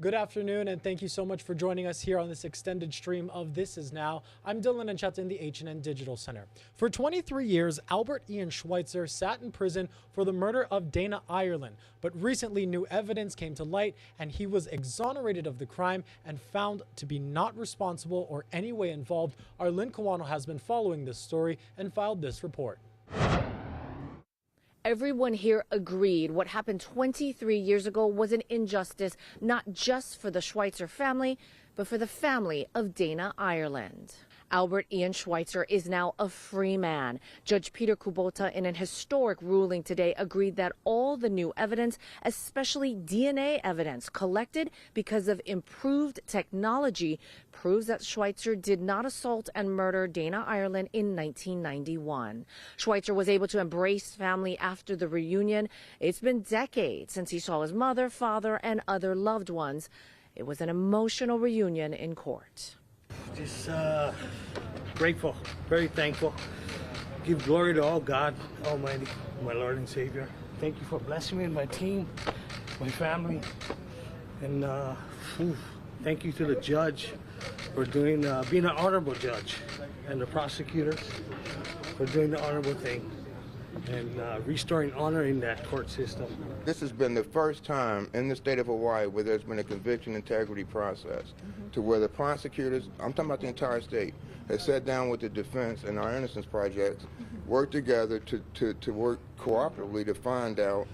Good afternoon, and thank you so much for joining us here on this extended stream of This Is Now. I'm Dylan Ancheta in the HNN Digital Center. For 23 years, Albert Ian Schweitzer sat in prison for the murder of Dana Ireland, but recently new evidence came to light and he was exonerated of the crime and found to be not responsible or any way involved. Our Lynn Kawano has been following this story and filed this report. Everyone here agreed what happened 23 years ago was an injustice, not just for the Schweitzer family, but for the family of Dana Ireland. Albert Ian Schweitzer is now a free man. Judge Peter Kubota, in an historic ruling today, agreed that all the new evidence, especially DNA evidence collected because of improved technology, proves that Schweitzer did not assault and murder Dana Ireland in 1991. Schweitzer was able to embrace family after the reunion. It's been decades since he saw his mother, father, and other loved ones. It was an emotional reunion in court. Just grateful, very thankful. Give glory to all God Almighty, my Lord and Savior. Thank you for blessing me and my team, my family, and thank you to the judge for doing being an honorable judge, and the prosecutors for doing the honorable thing and restoring honor in that court system. This has been the first time in the state of Hawaii where there's been a conviction integrity process to where the prosecutors, I'm talking about the entire state, has sat down with the defense and our Innocence Project, worked together to work cooperatively to find out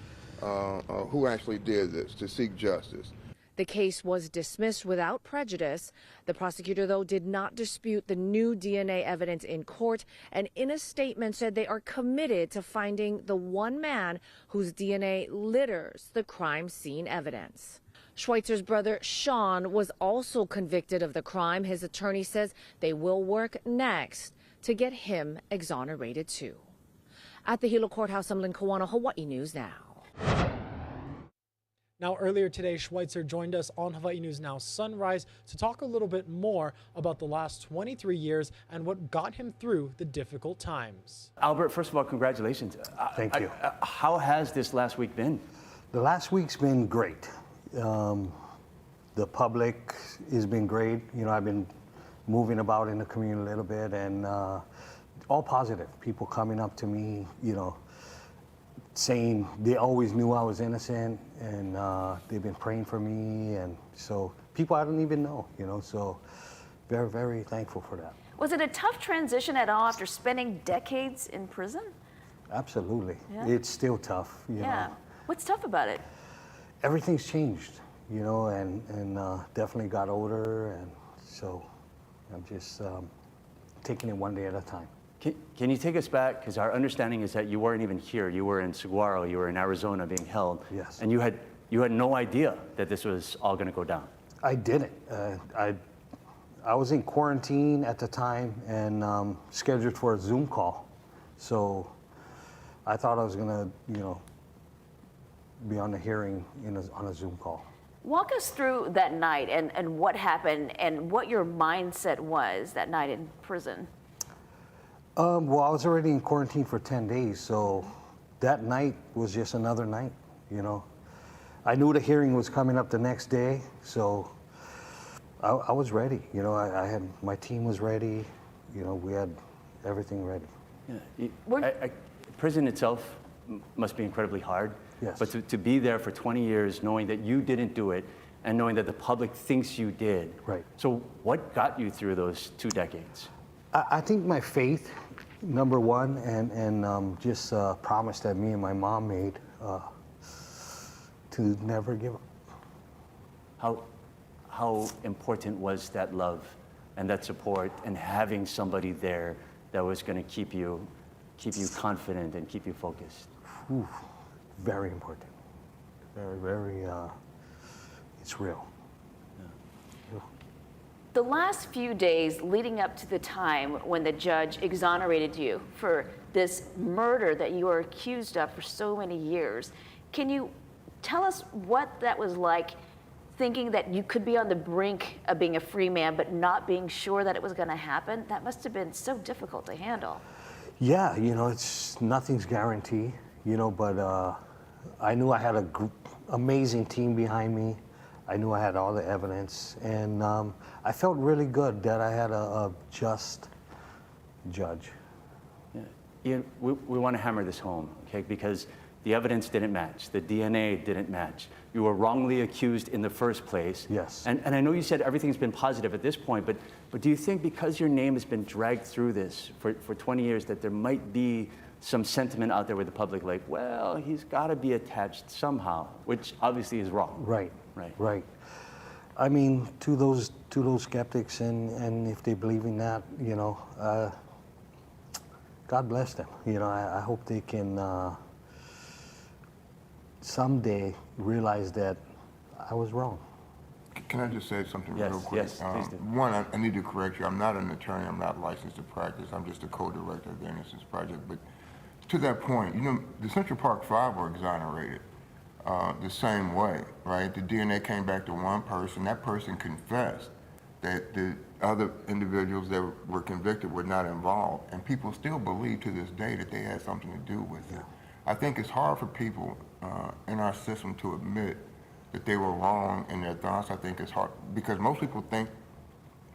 who actually did this, to seek justice. The case was dismissed without prejudice. The prosecutor, though, did not dispute the new DNA evidence in court and in a statement said they are committed to finding the one man whose DNA litters the crime scene evidence. Schweitzer's brother, Sean, was also convicted of the crime. His attorney says they will work next to get him exonerated, too. At the Hilo Courthouse, I'm Lynn Kawano, Hawaii News Now. Now, earlier today, Schweitzer joined us on Hawaii News Now Sunrise to talk a little bit more about the last 23 years and what got him through the difficult times. Albert, first of all, congratulations. Thank you. How has this last week been? The last week's been great. The public has been great. You know, I've been moving about in the community a little bit and all positive. People coming up to me, you know, saying they always knew I was innocent and they've been praying for me, and so people I don't even know, you know, so very, very thankful for that. Was it a tough transition at all after spending decades in prison? Absolutely. Yeah. It's still tough, you know. What's tough about it? Everything's changed, you know, and definitely got older, and so I'm just taking it one day at a time. Can you take us back? Because our understanding is that you weren't even here. You were in Saguaro, you were in Arizona being held. Yes. And you had no idea that this was all going to go down. I didn't. I was in quarantine at the time and scheduled for a Zoom call. So I thought I was going to, you know, be on the hearing on a Zoom call. Walk us through that night and what happened and what your mindset was that night in prison. Well, I was already in quarantine for 10 days, so that night was just another night, you know. I knew the hearing was coming up the next day, so I was ready. You know, I had, my team was ready, you know, we had everything ready. Yeah. Prison itself must be incredibly hard. Yes. But to be there for 20 years knowing that you didn't do it and knowing that the public thinks you did. Right. So what got you through those 2 decades? I think my faith, number one, and just promise that me and my mom made to never give up. How important was that love and that support and having somebody there that was going to keep you confident and keep you focused? Ooh, very important. Very, very, it's real. The last few days leading up to the time when the judge exonerated you for this murder that you were accused of for so many years, can you tell us what that was like, thinking that you could be on the brink of being a free man but not being sure that it was going to happen? That must have been so difficult to handle. Yeah, you know, nothing's guaranteed, you know, but I knew I had an amazing team behind me. I knew I had all the evidence, and I felt really good that I had a just judge. Yeah. Ian, we want to hammer this home, okay? Because the evidence didn't match. The DNA didn't match. You were wrongly accused in the first place. Yes. And I know you said everything's been positive at this point, but do you think because your name has been dragged through this for 20 years that there might be some sentiment out there with the public like, well, he's got to be attached somehow, which obviously is wrong. Right. Right. Right. I mean, to those skeptics, and if they believe in that, you know, God bless them. You know, I hope they can someday realize that I was wrong. Can I just say something Yes, real quick? yes, please do. One, I need to correct you. I'm not an attorney. I'm not licensed to practice. I'm just a co-director of the Innocence Project. But to that point, you know, the Central Park Five were exonerated the same way, right? The DNA came back to one person. That person confessed that the other individuals that were convicted were not involved. And people still believe to this day that they had something to do with it. I think it's hard for people in our system to admit that they were wrong in their thoughts. I think it's hard because most people think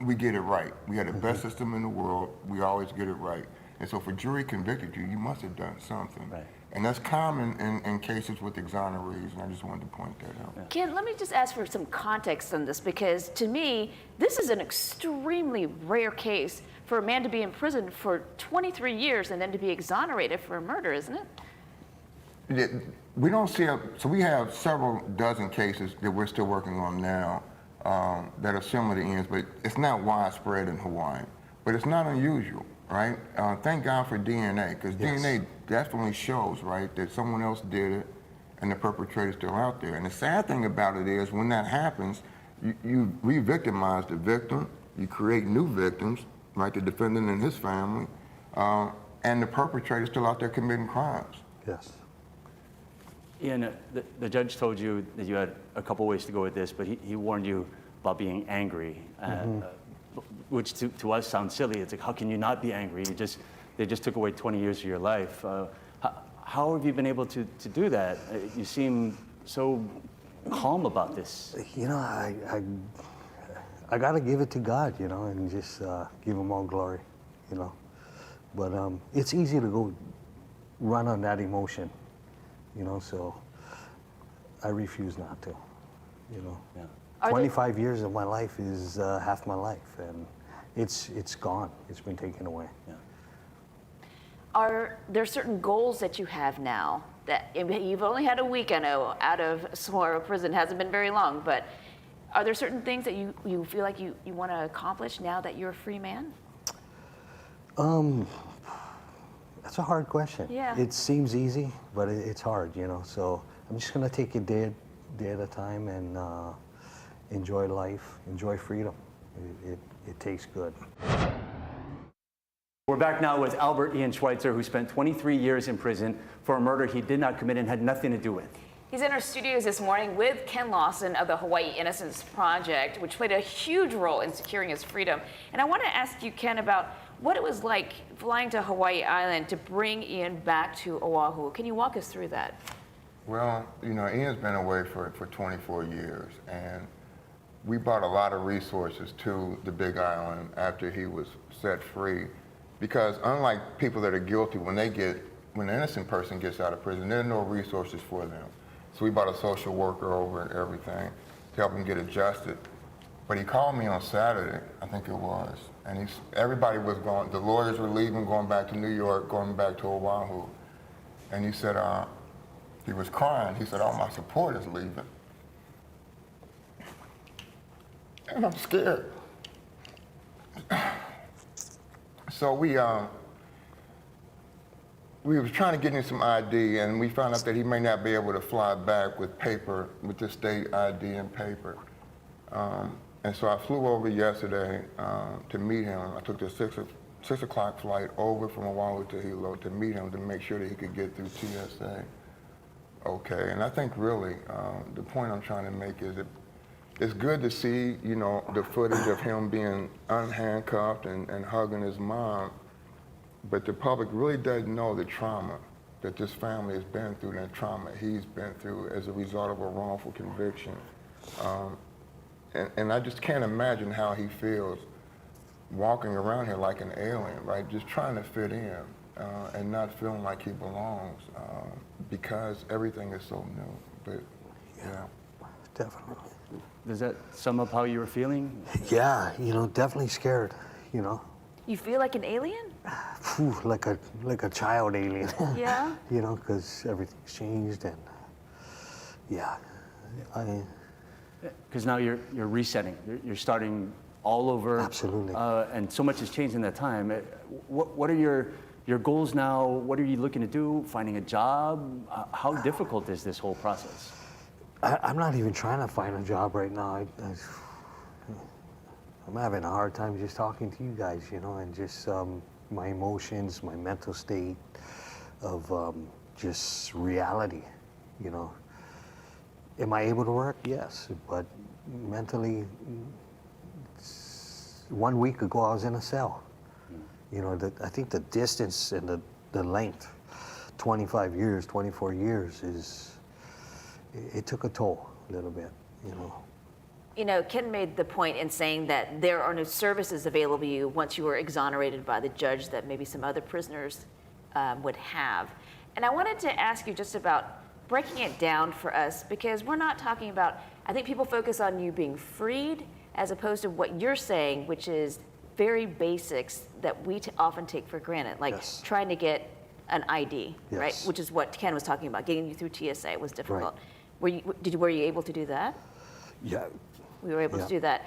we get it right. We had the best system in the world. We always get it right. And so for jury convicted you, you must have done something. Right. And that's common in cases with exonerees, and I just wanted to point that out. Ken, let me just ask for some context on this, because to me, this is an extremely rare case for a man to be in prison for 23 years and then to be exonerated for a murder, isn't it? We don't see so we have several dozen cases that we're still working on now that are similar to Ian's, but it's not widespread in Hawaii. But it's not unusual, right? Thank God for DNA, because DNA definitely shows, right, that someone else did it and the perpetrator's still out there. And the sad thing about it is when that happens, you re-victimize the victim, you create new victims, right, the defendant and his family, and the perpetrator's still out there committing crimes. Yes. Ian, the judge told you that you had a couple ways to go with this, but he warned you about being angry, which to us sounds silly. It's like, how can you not be angry? They just took away 20 years of your life. How have you been able to do that? You seem so calm about this. You know, I got to give it to God, you know, and just give him all glory, you know. But it's easy to go run on that emotion, you know, so I refuse not to, you know. Yeah. 25 years of my life is half my life, and it's gone. It's been taken away. Yeah. Are there certain goals that you have now that you've only had a week, I know, out of Saguaro prison, hasn't been very long, but are there certain things that you feel like you want to accomplish now that you're a free man? That's a hard question. Yeah. It seems easy, but it's hard, you know. So I'm just gonna take it day at a time and enjoy life, enjoy freedom. It tastes good. We're back now with Albert Ian Schweitzer, who spent 23 years in prison for a murder he did not commit and had nothing to do with. He's in our studios this morning with Ken Lawson of the Hawaii Innocence Project, which played a huge role in securing his freedom. And I want to ask you, Ken, about what it was like flying to Hawaii Island to bring Ian back to Oahu. Can you walk us through that? Well, you know, Ian's been away for 24 years, and we brought a lot of resources to the Big Island after he was set free. Because unlike people that are guilty, when an innocent person gets out of prison, there are no resources for them. So we brought a social worker over and everything to help him get adjusted. But he called me on Saturday, I think it was, and everybody was going, the lawyers were leaving, going back to New York, going back to Oahu. And he said, he was crying. He said, all my support is leaving. And I'm scared. So we was trying to get him some ID, and we found out that he may not be able to fly back with paper, with the state ID and paper. And so I flew over yesterday to meet him. I took the 6 o'clock flight over from Oahu to Hilo to meet him to make sure that he could get through TSA. Okay, and I think really the point I'm trying to make is that it's good to see, you know, the footage of him being unhandcuffed and hugging his mom, but the public really doesn't know the trauma that this family has been through, and the trauma he's been through as a result of a wrongful conviction. And I just can't imagine how he feels walking around here like an alien, right? Just trying to fit in and not feeling like he belongs because everything is so new. But yeah. Definitely. Does that sum up how you were feeling? Yeah, definitely scared, You feel like an alien? Phew, like a child alien. Yeah? Because everything's changed and yeah, Because now you're resetting. You're starting all over. Absolutely. And so much has changed in that time. What are your goals now? What are you looking to do? Finding a job? How difficult is this whole process? I'm not even trying to find a job right now. I'm having a hard time just talking to you guys, and just my emotions, my mental state of just reality, Am I able to work? Yes, but mentally, 1 week ago I was in a cell. I think the distance and the length, 25 years, 24 years it took a toll a little bit, Ken made the point in saying that there are no services available to you once you were exonerated by the judge that maybe some other prisoners would have. And I wanted to ask you just about breaking it down for us, because we're not talking about, I think people focus on you being freed as opposed to what you're saying, which is very basics that we often take for granted, like Yes. trying to get an ID, right? Yes. Which is what Ken was talking about, getting you through TSA was difficult. Right. Were you able to do that? Yeah, We were able to Yeah. do that.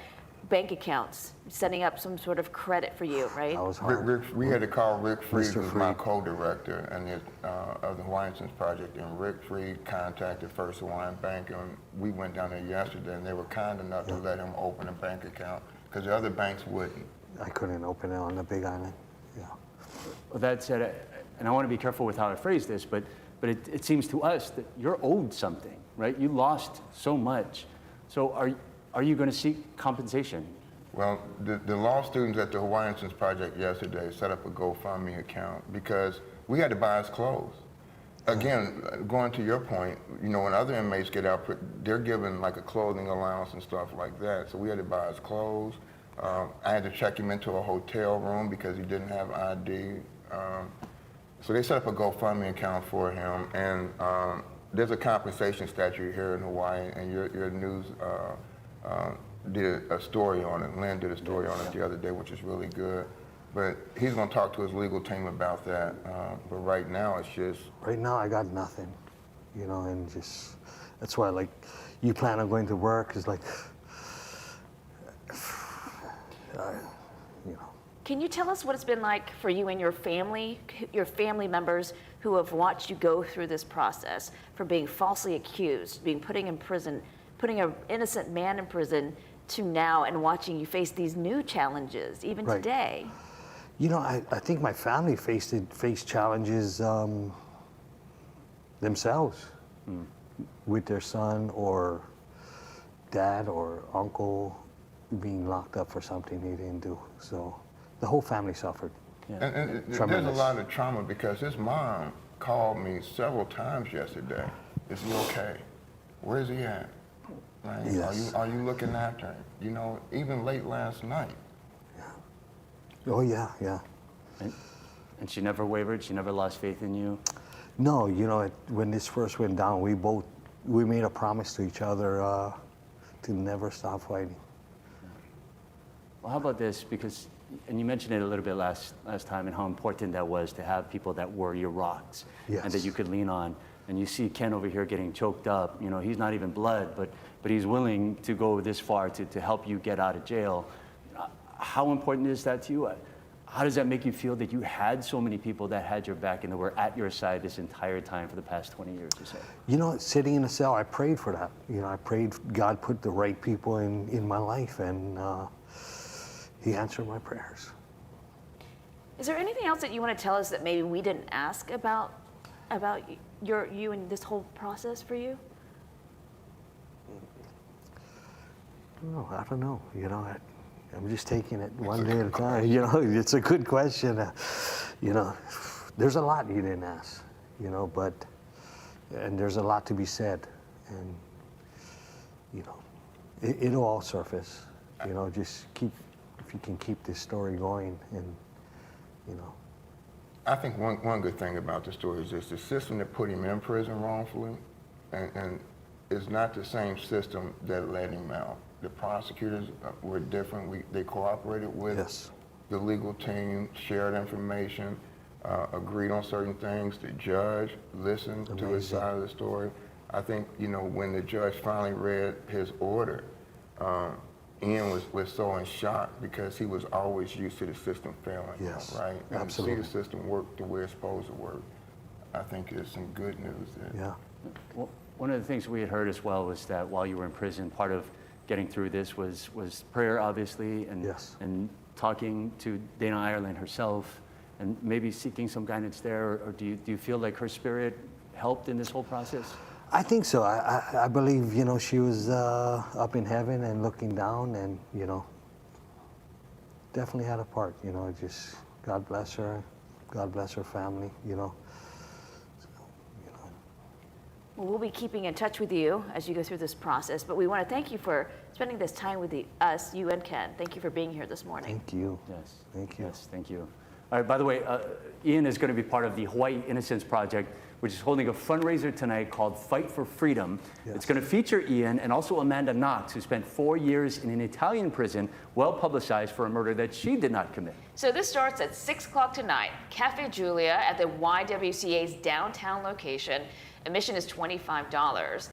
Bank accounts, setting up some sort of credit for you, right? that was hard. We had to call Rick Freed, Mr. who's my Freed. co-director of the Innocence Project, and Rick Freed contacted First Hawaiian Bank, and we went down there yesterday, and they were kind enough to let him open a bank account because the other banks wouldn't. I couldn't open it on the Big Island. Yeah. Well, that said, and I want to be careful with how I phrase this, but it seems to us that you're owed something, right? You lost so much. So are you going to seek compensation? Well, the law students at the Innocence Project yesterday set up a GoFundMe account because we had to buy us clothes. Again, going to your point, when other inmates get out, they're given like a clothing allowance and stuff like that. So we had to buy us clothes. I had to check him into a hotel room because he didn't have ID. So they set up a GoFundMe account for him, and there's a compensation statute here in Hawaii, and your news did a story on it. Lynn did a story on it the other day, which is really good. But he's going to talk to his legal team about that. But right now, it's just... Right now, I got nothing, and just, that's why, like, you plan on going to work, is like, Can you tell us what it's been like for you and your family members who have watched you go through this process, from being falsely accused, being put in prison, putting an innocent man in prison, to now and watching you face these new challenges, even Right. today? I think my family faced challenges themselves with their son or dad or uncle being locked up for something they didn't do. So the whole family suffered. Yeah. And there's a Tremendous. lot of trauma because his mom called me several times yesterday. Is he okay? Where is he at? Right? Yes. Are you looking after him? Even late last night. Oh yeah, yeah. And she never wavered? She never lost faith in you? No, when this first went down, we made a promise to each other to never stop fighting. Well, how about this? Because, and you mentioned it a little bit last time, and how important that was to have people that were your rocks, and that Yes. you could lean on. And you see Ken over here getting choked up. He's not even blood, but he's willing to go this far to help you get out of jail. How important is that to you? How does that make you feel that you had so many people that had your back and that were at your side this entire time for the past 20 years or so? Sitting in a cell, I prayed for that. I prayed God put the right people in my life, and He answered my prayers. Is there anything else that you want to tell us that maybe we didn't ask about you and this whole process for you? No, I don't know. I'm just taking it one day at a time. It's a good question. There's a lot you didn't ask, and there's a lot to be said, and it'll all surface. You know, just if you can keep this story going, and you know. I think one good thing about the story is just the system that put him in prison wrongfully, and it's not the same system that let him out. The prosecutors were different. They cooperated with the legal team, shared information, agreed on certain things. The judge listened to his side of the story. I think, you know, when the judge finally read his order, Ian was so in shock because he was always used to the system failing him, right? And Absolutely. to see the system work the way it's supposed to work, I think is some good news there. Well, one of the things we had heard as well was that while you were in prison, part of getting through this was prayer, obviously, and talking to Dana Ireland herself, and maybe seeking some guidance there. Or do you feel like her spirit helped in this whole process? I think so. I believe, you know, she was up in heaven and looking down, and, you know, definitely had a part, you know, just God bless her family, you know. Well, we'll be keeping in touch with you as you go through this process, but we want to thank you for spending this time with us, you and Ken. Thank you for being here this morning. Thank you. Yes. Thank you. Yes, thank you. All right, by the way, Ian is going to be part of the Hawaii Innocence Project, which is holding a fundraiser tonight called Fight for Freedom. It's going to feature Ian and also Amanda Knox, who spent 4 years in an Italian prison, well publicized for a murder that she did not commit. So this starts at 6 o'clock tonight, Cafe Julia at the YWCA's downtown location. Admission is $25.